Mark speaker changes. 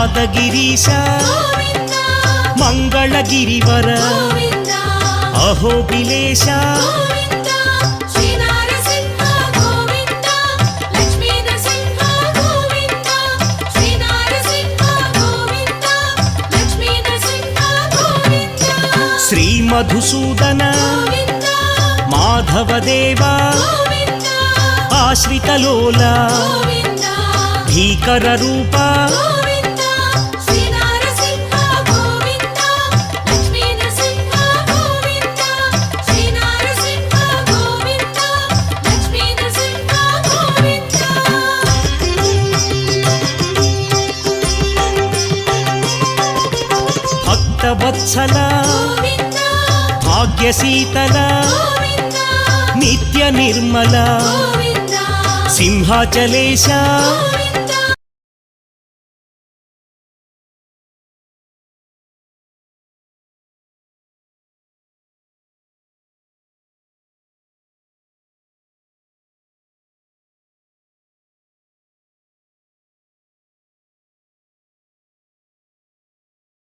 Speaker 1: యాదగిరీశ మంగళగిరివర అహోబిలేశ శ్రీ మధుసూదన మాధవదేవా ఆశ్రితలోల భీకర రూప భక్తవత్సల భాగ్యశీతల నిత్య నిర్మల సింహాచలేశ